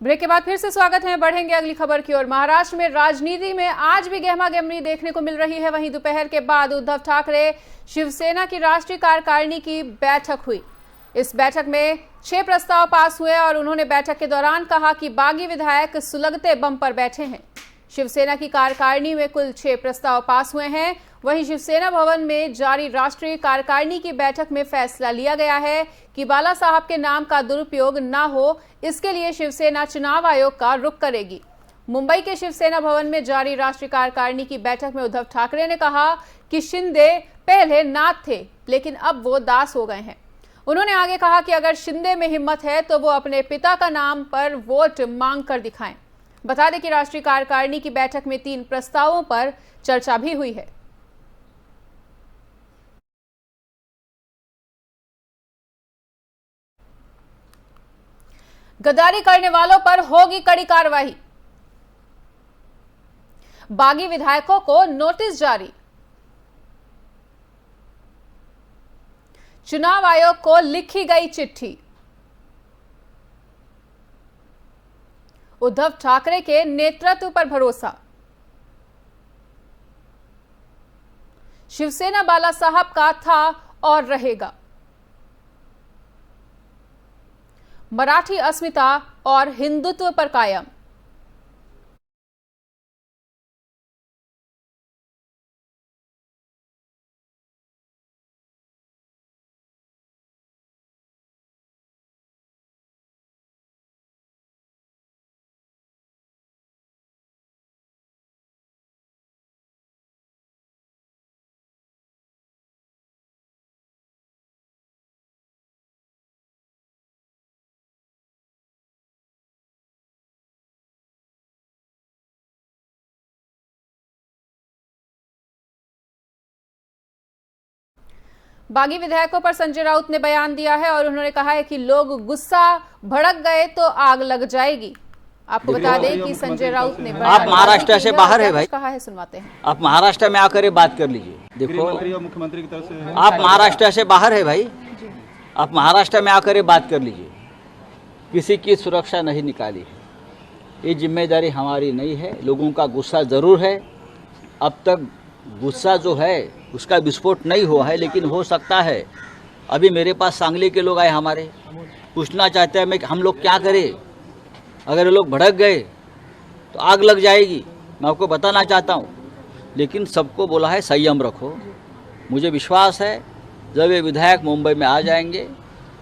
Break के बाद फिर से स्वागत है। बढ़ेंगे अगली खबर की ओर। महाराष्ट्र में राजनीति में आज भी गहमागहमी देखने को मिल रही है। वहीं दोपहर के बाद उद्धव ठाकरे शिवसेना की राष्ट्रीय कार्यकारिणी की बैठक हुई। इस बैठक में 6 प्रस्ताव पास हुए और उन्होंने बैठक के दौरान कहा कि बागी विधायक सुलगते बम पर बैठे हैं। शिवसेना की कार्यकारिणी में कुल 6 प्रस्ताव पास हुए हैं। वहीं शिवसेना भवन में जारी राष्ट्रीय कार्यकारिणी की बैठक में फैसला लिया गया है कि बाला साहब के नाम का दुरुपयोग न हो, इसके लिए शिवसेना चुनाव आयोग का रुख करेगी। मुंबई के शिवसेना भवन में जारी राष्ट्रीय कार्यकारिणी की बैठक में उद्धव ठाकरे ने कहा कि शिंदे पहले नाथ थे, लेकिन अब वो दास हो गए हैं। उन्होंने आगे कहा कि अगर शिंदे में हिम्मत है तो वो अपने पिता का नाम पर वोट मांग कर दिखाएं। बता दें कि राष्ट्रीय कार्यकारिणी की बैठक में 3 प्रस्तावों पर चर्चा भी हुई है। गद्दारी करने वालों पर होगी कड़ी कार्रवाई। बागी विधायकों को नोटिस जारी। चुनाव आयोग को लिखी गई चिट्ठी। उद्धव ठाकरे के नेतृत्व पर भरोसा। शिवसेना बाला साहब का था और रहेगा। मराठी अस्मिता और हिंदुत्व पर कायम। बागी विधायकों पर संजय राउत ने बयान दिया है और उन्होंने कहा है कि लोग गुस्सा भड़क गए तो आग लग जाएगी। आपको बता दें कि संजय राउत ने आप महाराष्ट्र से बाहर है भाई, कहा है, सुनवाते हैं। आप महाराष्ट्र में आकर बात कर लीजिए। देखो, मुख्यमंत्री की तरफ से आप महाराष्ट्र से बाहर है भाई, आप महाराष्ट्र में आकर बात कर लीजिए। किसी की सुरक्षा नहीं निकाली है, ये जिम्मेदारी हमारी नहीं है। लोगों का गुस्सा जरूर है, अब तक गुस्सा जो है उसका विस्फोट नहीं हुआ है, लेकिन हो सकता है। अभी मेरे पास सांगली के लोग आए, हमारे पूछना चाहते हैं हम लोग क्या करें, अगर लोग भड़क गए तो आग लग जाएगी। मैं आपको बताना चाहता हूँ, लेकिन सबको बोला है संयम रखो। मुझे विश्वास है जब ये विधायक मुंबई में आ जाएंगे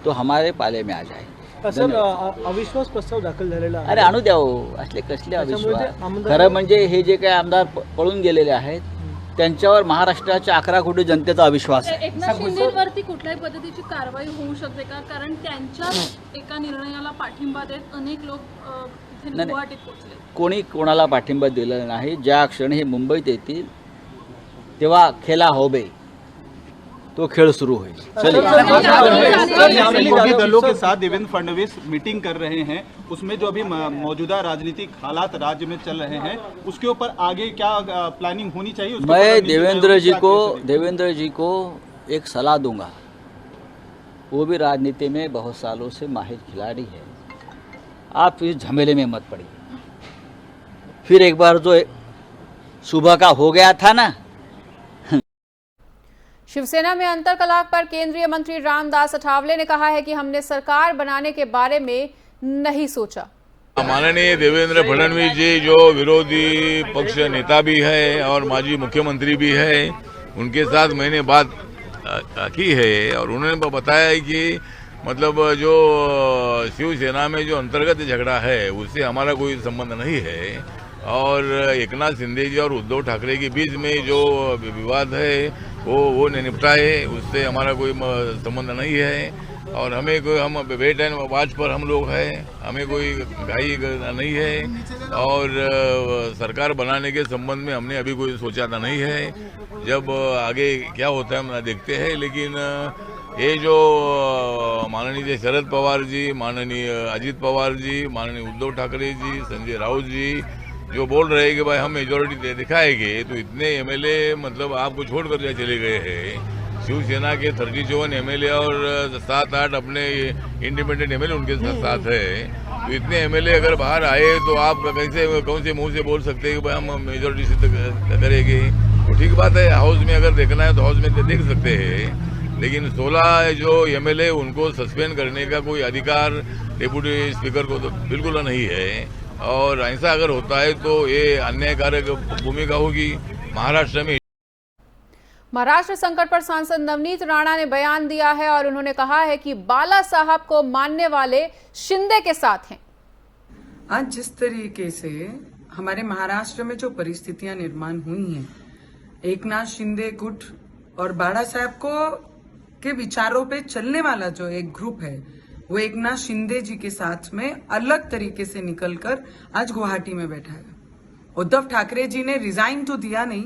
तो हमारे पाले में आ जाएंगे। सर, अविश्वास प्रस्ताव दाखल झालेला आहे। अरे आणू द्या हो, असले कसले अविश्वास। खरं म्हणजे हे जे काही आमदार पळून गेलेले आहेत त्यांच्यावर महाराष्ट्राच्या 11 कोटी जनतेचा अविश्वास आहे। एकनाथ शिंदेवरती कुठल्याही पद्धतीची कारवाई होऊ शकते का? कारण त्यांच्या एका निर्णयाला पाठिंबा देत अनेक लोक गुवाहाटीत पोहोचले। कोणी कोणाला पाठिंबा दिलेला नाही। ज्या क्षणी हे मुंबईत येतील तेव्हा खेला होबे, तो खेळ सुरू होईल। सभी दलों के साथ देवेंद्र फडणवीस मीटिंग कर रहे हैं, उसमें जो अभी मौजूदा राजनीतिक हालात राज्य में चल रहे हैं उसके ऊपर आगे क्या प्लानिंग होनी चाहिए। मैं देवेंद्र जी को एक सलाह दूंगा। वो भी राजनीति में बहुत सालों से माहिर खिलाड़ी है। आप इस झमेले में मत पड़िए। फिर एक बार जो सुबह का हो गया था ना। शिवसेना में अंतर्कलह पर केंद्रीय मंत्री रामदास अठावले ने कहा है कि हमने सरकार बनाने के बारे में नहीं सोचा। माननीय देवेंद्र फडणवीस जी जो विरोधी पक्ष नेता भी है और माजी मुख्यमंत्री भी है, उनके साथ मैंने बात की है और उन्होंने बताया है कि मतलब जो शिवसेना में जो अंतर्गत झगड़ा है उससे हमारा कोई संबंध नहीं है और एकनाथ शिंदे जी और उद्धव ठाकरे के बीच में जो विवाद है वो निपटाए, उससे हमारा कोई संबंध नहीं है और हमें कोई हम वेट एंड वॉच पर हम लोग हैं, हमें कोई घाई नहीं है और सरकार बनाने के संबंध में हमने अभी कोई सोचा था नहीं है। जब आगे क्या होता है हम देखते हैं, लेकिन ये जो माननीय शरद पवार जी, माननीय अजित पवार जी, माननीय उद्धव ठाकरे जी, संजय राउत जी जो बोल रहे हैं कि भाई हम मेजोरिटी दिखाएंगे, तो इतने एमएलए मतलब आपको छोड़ कर चले गए हैं। शिवसेना के 37 एमएलए और 7-8 अपने इंडिपेंडेंट एमएलए उनके साथ है। तो इतने एमएलए अगर बाहर आए तो आप कैसे कौन से मुंह से बोल सकते हैं कि भाई हम मेजोरिटी से करेंगे। तो ठीक बात है, हाउस में अगर देखना है तो हाउस में देख सकते हैं, लेकिन 16 जो एमएलए उनको सस्पेंड करने का कोई अधिकार डिप्टी स्पीकर को तो बिल्कुल नहीं है। और ऐसा अगर होता है तो ये अन्यायकारक भूमिका होगी। महाराष्ट्र में महाराष्ट्र संकट पर सांसद नवनीत राणा ने बयान दिया है और उन्होंने कहा है कि बाला साहब को मानने वाले शिंदे के साथ हैं। आज जिस तरीके से हमारे महाराष्ट्र में जो परिस्थितियां निर्माण हुई हैं, एकनाथ शिंदे गुट और बाला साहब को के विचारों पे चलने वाला जो एक ग्रुप है, वो एकनाथ शिंदे जी के साथ में अलग तरीके से निकलकर आज गुवाहाटी में बैठा है। उद्धव ठाकरे जी ने रिजाइन तो दिया नहीं,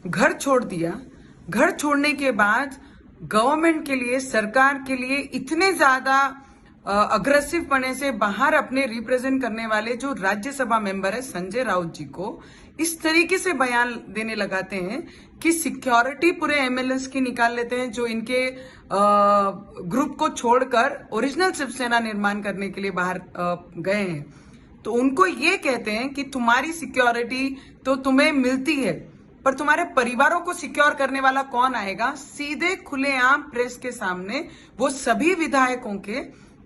घर छोड़ दिया। घर छोड़ने के बाद गवर्नमेंट के लिए, सरकार के लिए इतने ज्यादा अग्रेसिव पने से बाहर अपने रिप्रेजेंट करने वाले जो राज्यसभा मेंबर है संजय राउत जी को इस तरीके से बयान देने लगाते हैं कि सिक्योरिटी पूरे एमएलएस की निकाल लेते हैं जो इनके ग्रुप को छोड़कर ओरिजिनल शिवसेना निर्माण करने के लिए बाहर गए हैं। तो उनको ये कहते हैं कि तुम्हारी सिक्योरिटी तो तुम्हें मिलती है, पर तुम्हारे परिवारों को सिक्योर करने वाला कौन आएगा। सीधे खुलेआम प्रेस के सामने वो सभी विधायकों के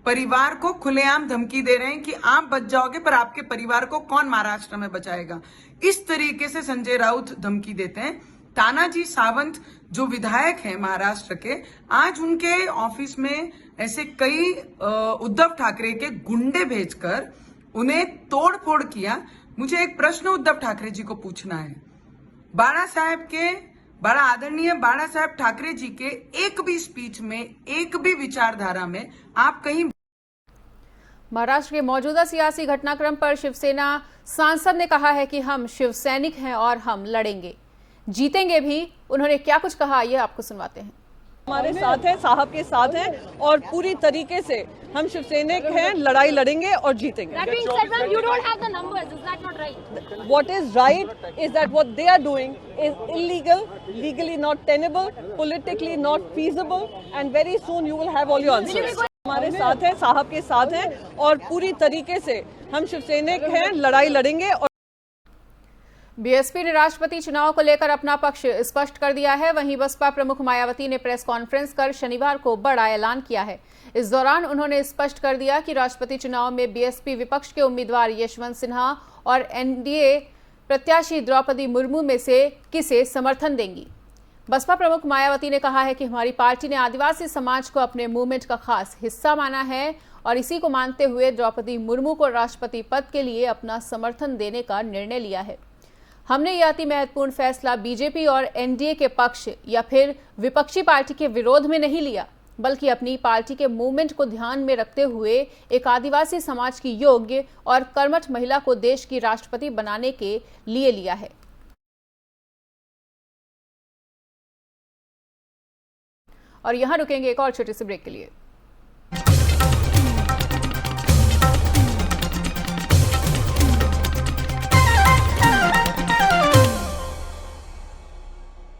परिवार को खुलेआम धमकी दे रहे हैं कि आप बच जाओगे पर आपके परिवार को कौन महाराष्ट्र में बचाएगा। इस तरीके से संजय राउत धमकी देते हैं। तानाजी सावंत जो विधायक हैं महाराष्ट्र के, आज उनके ऑफिस में ऐसे कई उद्धव ठाकरे के गुंडे भेजकर उन्हें तोड़फोड़ किया। मुझे एक प्रश्न उद्धव ठाकरे जी को पूछना है, बड़ा आदरणीय बाला साहब ठाकरे जी के एक भी स्पीच में, एक भी विचारधारा में आप कहीं। महाराष्ट्र के मौजूदा सियासी घटनाक्रम पर शिवसेना सांसद ने कहा है कि हम शिव सैनिक हैं और हम लड़ेंगे, जीतेंगे भी। उन्होंने क्या कुछ कहा, ये आपको सुनवाते हैं। हमारे साथ हैं, साहब के साथ हैं और पूरी तरीके से हम शिवसैनिक हैं, लड़ाई लड़ेंगे और जीतेंगे। What is right is that what they are doing is illegal, legally not tenable, politically not feasible, and very soon you will have all your answers. हमारे साथ हैं, साहब के साथ हैं और पूरी तरीके से हम शिवसैनिक हैं, लड़ाई लड़ेंगे। और बीएसपी ने राष्ट्रपति चुनाव को लेकर अपना पक्ष स्पष्ट कर दिया है। वहीं बसपा प्रमुख मायावती ने प्रेस कॉन्फ्रेंस कर शनिवार को बड़ा ऐलान किया है। इस दौरान उन्होंने स्पष्ट कर दिया कि राष्ट्रपति चुनाव में बीएसपी विपक्ष के उम्मीदवार यशवंत सिन्हा और एनडीए प्रत्याशी द्रौपदी मुर्मू में से किसे समर्थन देंगी। बसपा प्रमुख मायावती ने कहा है कि हमारी पार्टी ने आदिवासी समाज को अपने मूवमेंट का खास हिस्सा माना है और इसी को मानते हुए द्रौपदी मुर्मू को राष्ट्रपति पद के लिए अपना समर्थन देने का निर्णय लिया है। हमने यह अति महत्वपूर्ण फैसला बीजेपी और एनडीए के पक्ष या फिर विपक्षी पार्टी के विरोध में नहीं लिया, बल्कि अपनी पार्टी के मूवमेंट को ध्यान में रखते हुए एक आदिवासी समाज की योग्य और कर्मठ महिला को देश की राष्ट्रपति बनाने के लिए लिया है। और यहां रुकेंगे एक और छोटे से ब्रेक के लिए।